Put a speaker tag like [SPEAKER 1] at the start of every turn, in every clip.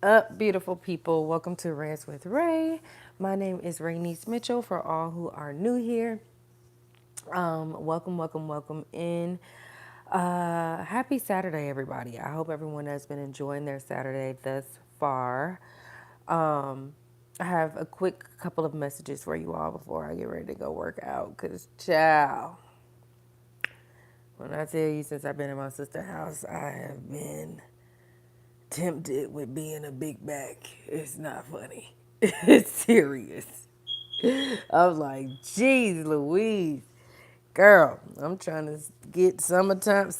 [SPEAKER 1] Up, beautiful people? Welcome to Rants with Ray. My name is Rayniecemitchell for all who are new here. Welcome in. Happy Saturday, everybody. I hope everyone has been enjoying their Saturday thus far. I have a quick couple of messages for you all before I get ready to go work out. Cause, child, when I tell you since I've been in my sister's house, I have been tempted with being a big back. It's not funny. It's serious. I was like, geez, Louise, girl, I'm trying to get summertime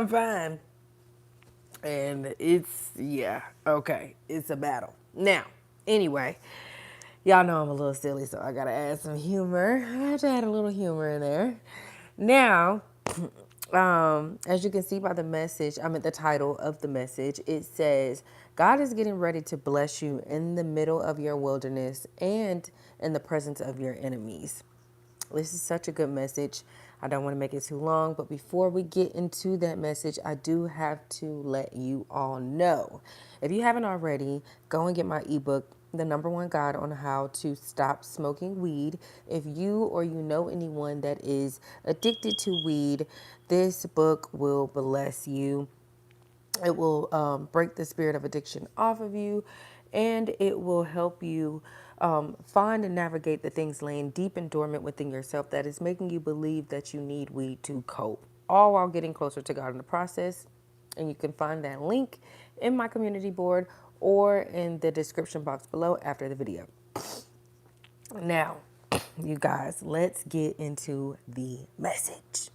[SPEAKER 1] fine, and it's yeah, okay, it's a battle. Now, anyway, y'all know I'm a little silly, so I gotta add some humor. I have to add a little humor in there. Now, as you can see by the message, I'm at the title of the message. It says, God is getting ready to bless you in the middle of your wilderness and in the presence of your enemies. This is such a good message. I don't want to make it too long, but before we get into that message, I do have to let you all know. If you haven't already, go and get my ebook, The Number One Guide on How to Stop Smoking Weed. If you or you know anyone that is addicted to weed, this book will bless you. It will break the spirit of addiction off of you, and it will help you find and navigate the things laying deep and dormant within yourself that is making you believe that you need weed to cope, all while getting closer to God in the process. And you can find that link in my community board or in the description box below after the video. Now, you guys, let's get into the message.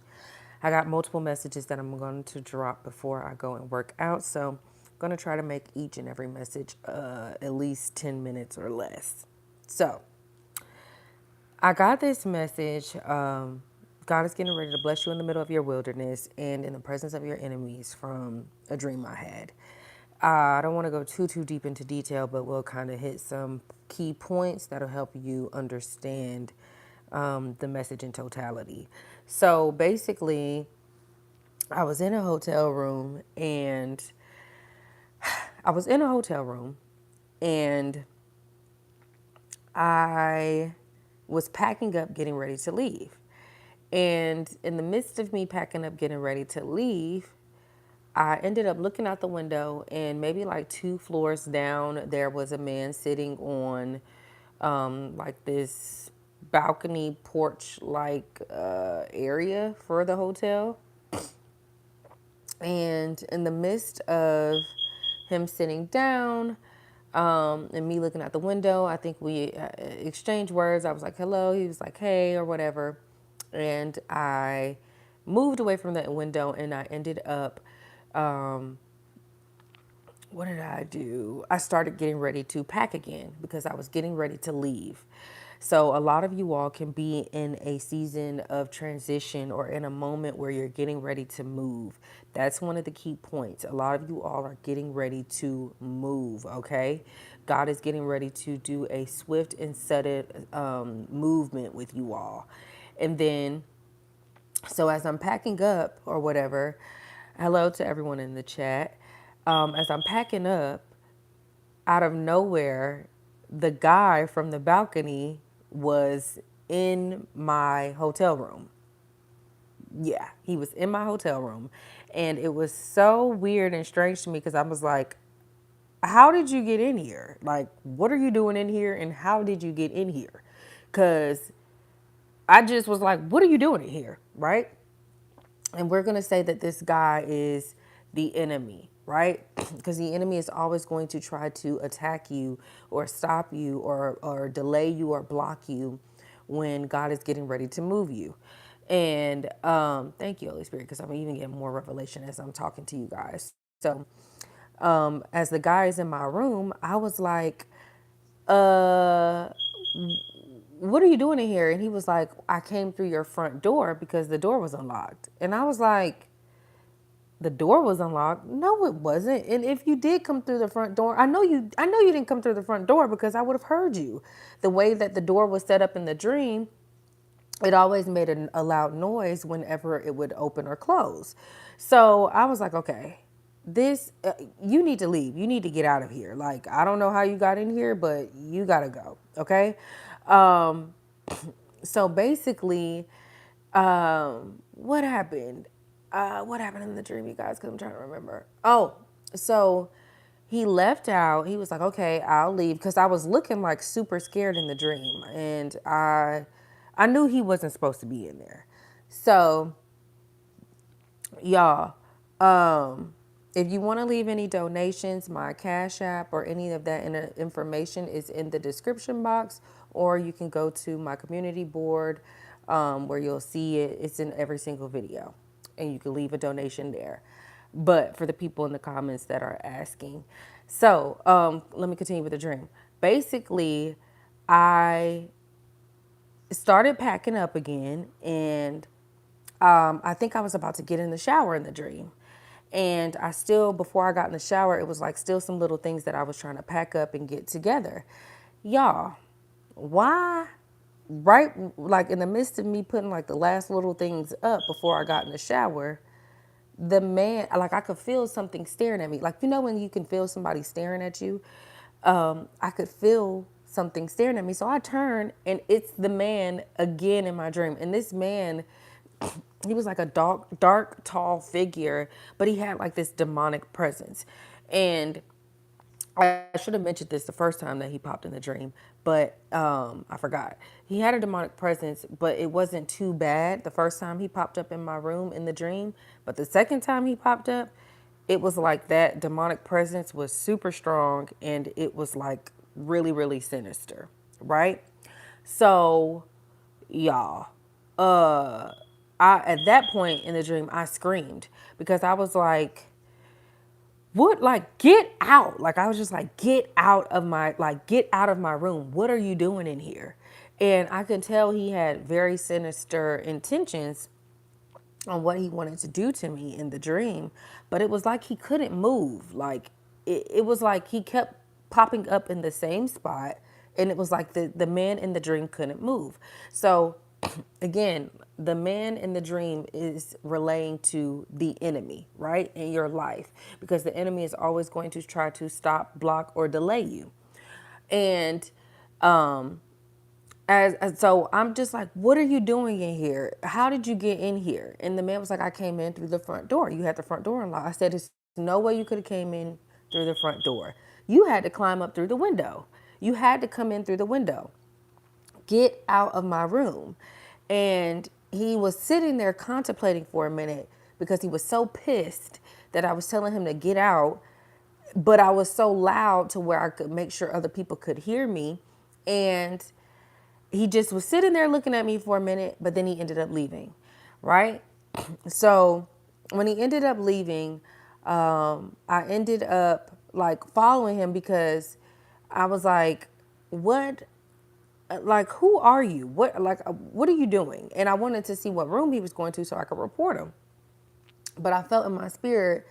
[SPEAKER 1] I got multiple messages that I'm going to drop before I go and work out. So I'm going to try to make each and every message at least 10 minutes or less. So I got this message. God is getting ready to bless you in the middle of your wilderness and in the presence of your enemies from a dream I had. I don't want to go too deep into detail, but we'll kind of hit some key points that'll help you understand the message in totality. So basically, I was in a hotel room and I was in a hotel room and I was packing up, getting ready to leave. And in the midst of me packing up, getting ready to leave, I ended up looking out the window, and maybe like 2 floors down, there was a man sitting on like this balcony porch like area for the hotel. And in the midst of him sitting down and me looking out the window, I think we exchanged words. I was like, hello. He was like, hey, or whatever. And I moved away from that window and I ended up, what did I do? I started getting ready to pack again because I was getting ready to leave. So, a lot of you all can be in a season of transition or in a moment where you're getting ready to move. That's one of the key points. A lot of you all are getting ready to move, okay? God is getting ready to do a swift and sudden movement with you all. And then, so as I'm packing up or whatever, hello to everyone in the chat. As I'm packing up, out of nowhere, the guy from the balcony was in my hotel room. Yeah, he was in my hotel room. And it was so weird and strange to me because I was like, how did you get in here? Like, what are you doing in here? And how did you get in here? Because I just was like, what are you doing in here? Right? And we're going to say that this guy is the enemy, right? Because the enemy is always going to try to attack you or stop you or delay you or block you when God is getting ready to move you. And thank you, Holy Spirit, because I'm even getting more revelation as I'm talking to you guys. So as the guy is in my room, I was like, uh, what are you doing in here? And he was like, I came through your front door because the door was unlocked. And I was like, the door was unlocked? No, it wasn't. And if you did come through the front door, I know you didn't come through the front door because I would have heard you. The way that the door was set up in the dream, it always made a loud noise whenever it would open or close. So I was like, okay. this, you need to leave. You need to get out of here. Like, I don't know how you got in here, but you got to go. Okay. Um, so basically, what happened? What happened in the dream, you guys? Because I'm trying to remember. Oh, so he left out. He was like, okay, I'll leave. Because I was looking like super scared in the dream. And I knew he wasn't supposed to be in there. So, y'all, if you want to leave any donations, my Cash App or any of that information is in the description box, or you can go to my community board where you'll see it. It's in every single video, and you can leave a donation there. But for the people in the comments that are asking, so let me continue with the dream. Basically, I started packing up again, and I think I was about to get in the shower in the dream. And I still, before I got in the shower, it was like still some little things that I was trying to pack up and get together. Y'all, why? Right, like in the midst of me putting like the last little things up before I got in the shower, the man, like I could feel something staring at me. Like, you know, when you can feel somebody staring at you, I could feel something staring at me. So I turned, and it's the man again in my dream. And this man, he was like a dark, tall figure, but he had like this demonic presence. And I should have mentioned this the first time that he popped in the dream, but I forgot. He had a demonic presence, but it wasn't too bad the first time he popped up in my room in the dream. But the second time he popped up, it was like that demonic presence was super strong, and it was like really, really sinister, right? So, y'all, I at that point in the dream, I screamed because I was like, what, like, get out. Like, I was just like, get out of my, like, get out of my room. What are you doing in here? And I could tell he had very sinister intentions on what he wanted to do to me in the dream, but it was like he couldn't move. Like, it was like he kept popping up in the same spot, and it was like the man in the dream couldn't move. So again, the man in the dream is relaying to the enemy, right, in your life, because the enemy is always going to try to stop, block, or delay you. And as so I'm just like, what are you doing in here? How did you get in here? And the man was like, I came in through the front door. You had the front door unlocked. I said, there's no way you could have came in through the front door. You had to climb up through the window. You had to come in through the window. Get out of my room. And he was sitting there contemplating for a minute because he was so pissed that I was telling him to get out, but I was so loud to where I could make sure other people could hear me. And he just was sitting there looking at me for a minute, but then he ended up leaving, right? So when he ended up leaving, I ended up like following him because I was like, what, like, who are you? What are you doing? And I wanted to see what room he was going to so I could report him. But I felt in my spirit,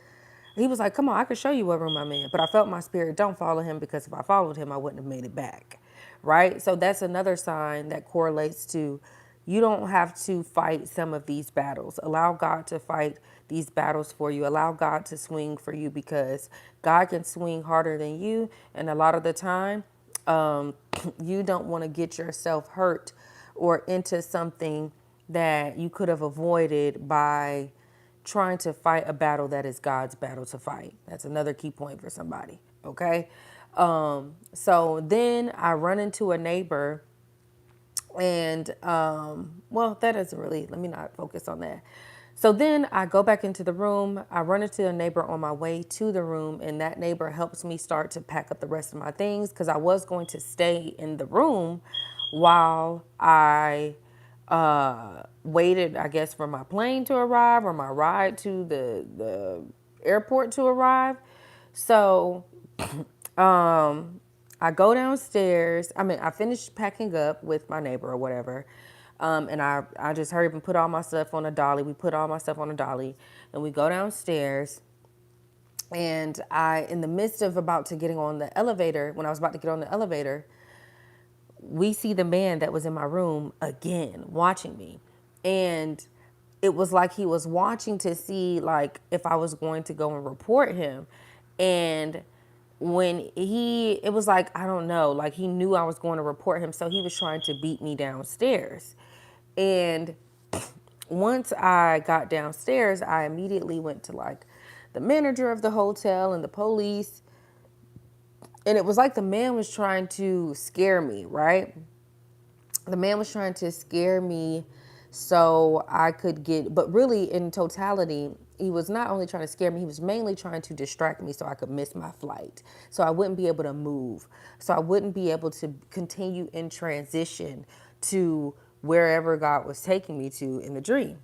[SPEAKER 1] he was like, come on, I could show you what room I'm in. But I felt in my spirit, don't follow him, because if I followed him, I wouldn't have made it back. Right? So that's another sign that correlates to you don't have to fight some of these battles. Allow God to fight these battles for you. Allow God to swing for you, because God can swing harder than you. And a lot of the time, you don't want to get yourself hurt or into something that you could have avoided by trying to fight a battle that is God's battle to fight. That's another key point for somebody. Okay. So then I run into a neighbor, and well, that doesn't really, let me not focus on that. So then I go back into the room. I run into a neighbor on my way to the room, and that neighbor helps me start to pack up the rest of my things, because I was going to stay in the room while I waited, I guess, for my plane to arrive or my ride to the airport to arrive. So I go downstairs. I mean, I finished packing up with my neighbor or whatever. And I just hurry up and put all my stuff on a dolly. We put all my stuff on a dolly, and we go downstairs. And in the midst of about to getting on the elevator, when I was about to get on the elevator, we see the man that was in my room again watching me. And it was like he was watching to see like if I was going to go and report him. And when it was like, I don't know, like he knew I was going to report him, so he was trying to beat me downstairs. And once I got downstairs, I immediately went to like the manager of the hotel and the police. And it was like the man was trying to scare me, right? The man was trying to scare me so I could get, but really in totality, he was not only trying to scare me, he was mainly trying to distract me so I could miss my flight. So I wouldn't be able to move. So I wouldn't be able to continue in transition to wherever God was taking me to in the dream.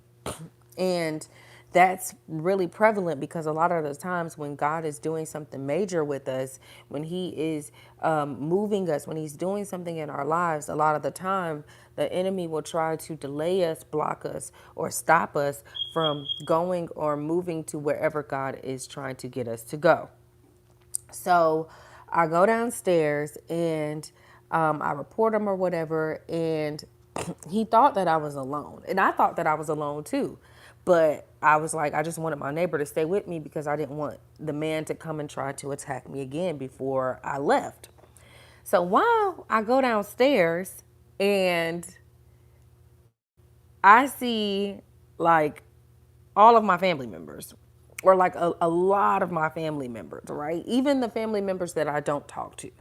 [SPEAKER 1] And that's really prevalent because a lot of the times when God is doing something major with us, when He is moving us, when He's doing something in our lives, a lot of the time the enemy will try to delay us, block us, or stop us from going or moving to wherever God is trying to get us to go. So I go downstairs and I report him or whatever. And he thought that I was alone. And I thought that I was alone too. But I was like, I just wanted my neighbor to stay with me because I didn't want the man to come and try to attack me again before I left. So while I go downstairs and I see like all of my family members, or like a lot of my family members, right? Even the family members that I don't talk to,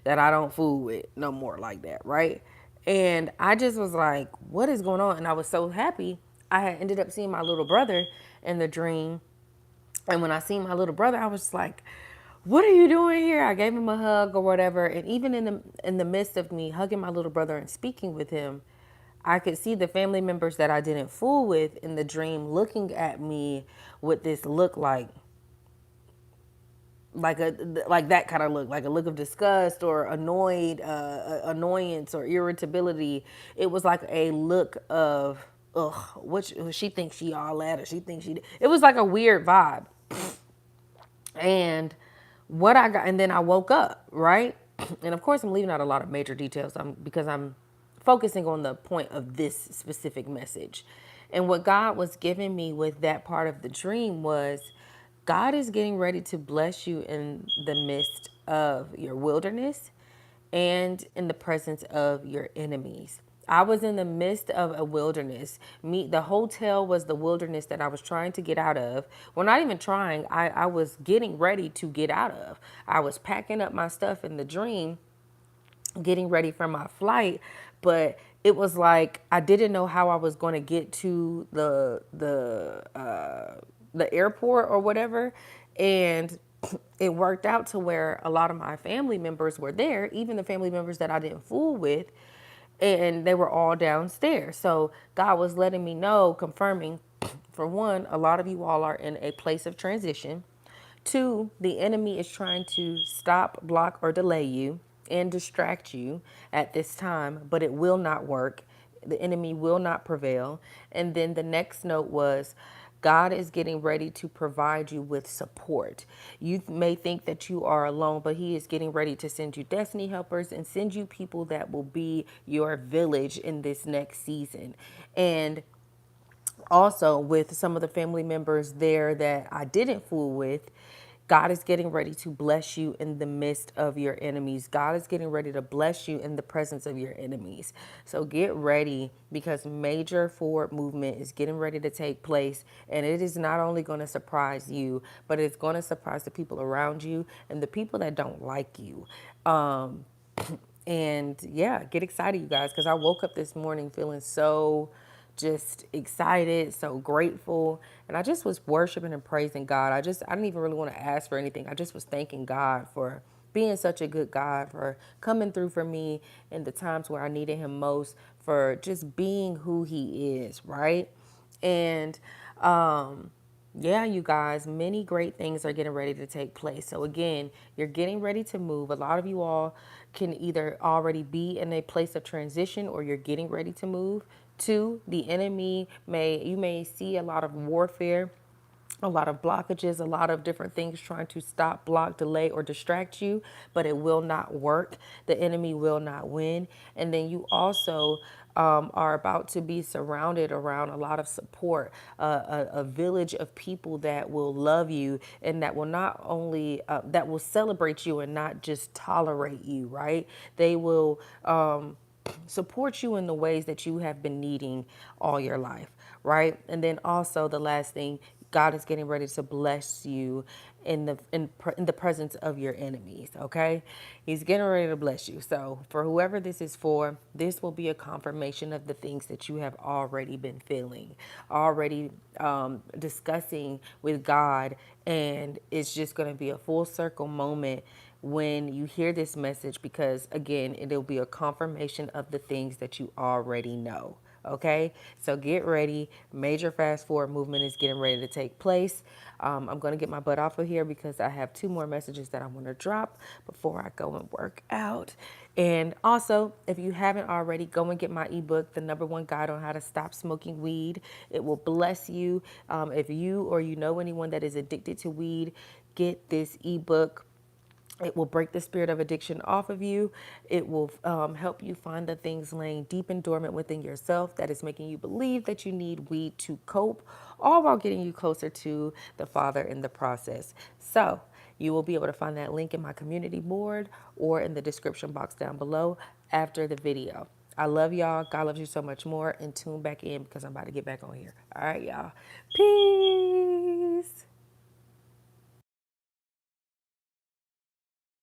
[SPEAKER 1] that I don't fool with no more like that, right? And I just was like, what is going on? And I was so happy. I had ended up seeing my little brother in the dream. And when I seen my little brother, I was just like, what are you doing here? I gave him a hug or whatever. And even in the midst of me hugging my little brother and speaking with him, I could see the family members that I didn't fool with in the dream looking at me with this look like that kind of look, like a look of disgust or annoyance or irritability. It was like a look of, ugh, what she thinks she all that, or she thinks she. It was like a weird vibe. And what I got, and then I woke up, right? And of course, I'm leaving out a lot of major details because I'm focusing on the point of this specific message. And what God was giving me with that part of the dream was God is getting ready to bless you in the midst of your wilderness and in the presence of your enemies. I was in the midst of a wilderness. The hotel was the wilderness that I was trying to get out of. Well, not even trying, I was getting ready to get out of. I was packing up my stuff in the dream, getting ready for my flight, but it was like I didn't know how I was going to get to the airport or whatever. And it worked out to where a lot of my family members were there, even the family members that I didn't fool with, and they were all downstairs. So God was letting me know, confirming, for one, a lot of you all are in a place of transition. Two, the enemy is trying to stop, block, or delay you and distract you at this time, but it will not work. The enemy will not prevail. And then the next note was, God is getting ready to provide you with support. You may think that you are alone, but He is getting ready to send you destiny helpers and send you people that will be your village in this next season. And also, with some of the family members there that I didn't fool with, God is getting ready to bless you in the midst of your enemies. God is getting ready to bless you in the presence of your enemies. So get ready, because major forward movement is getting ready to take place. And it is not only going to surprise you, but it's going to surprise the people around you and the people that don't like you. And yeah, get excited, you guys, because I woke up this morning feeling so just excited, so grateful. And I just was worshiping and praising God. I didn't even really want to ask for anything. I just was thanking God for being such a good God, for coming through for me in the times where I needed Him most, for just being who He is, right? And yeah, you guys, many great things are getting ready to take place. So again, you're getting ready to move. A lot of you all can either already be in a place of transition or you're getting ready to move. Two, the enemy you may see a lot of warfare a lot of blockages, a lot of different things trying to stop, block, delay, or distract you, but it will not work. The enemy will not win. And then you also are about to be surrounded around a lot of support, a village of people that will love you and that will not only, that will celebrate you and not just tolerate you, right? They will support you in the ways that you have been needing all your life, right? And then also the last thing, God is getting ready to bless you in the presence of your enemies, okay? He's getting ready to bless you. So for whoever this is for, this will be a confirmation of the things that you have already been feeling, already discussing with God, and it's just going to be a full circle moment when you hear this message, because again, it'll be a confirmation of the things that you already know. Okay, so get ready. Major fast forward movement is getting ready to take place. I'm going to get my butt off of here because I have two more messages that I want to drop before I go and work out. And also, if you haven't already, go and get my ebook, The Number One Guide on How to Stop Smoking Weed. It will bless you. If you or you know anyone that is addicted to weed, get this ebook. It will break the spirit of addiction off of you. It will help you find the things laying deep and dormant within yourself that is making you believe that you need weed to cope, all while getting you closer to the Father in the process. So you will be able to find that link in my community board or in the description box down below after the video. I love y'all. God loves you so much more. And tune back in because I'm about to get back on here. All right, y'all. Peace.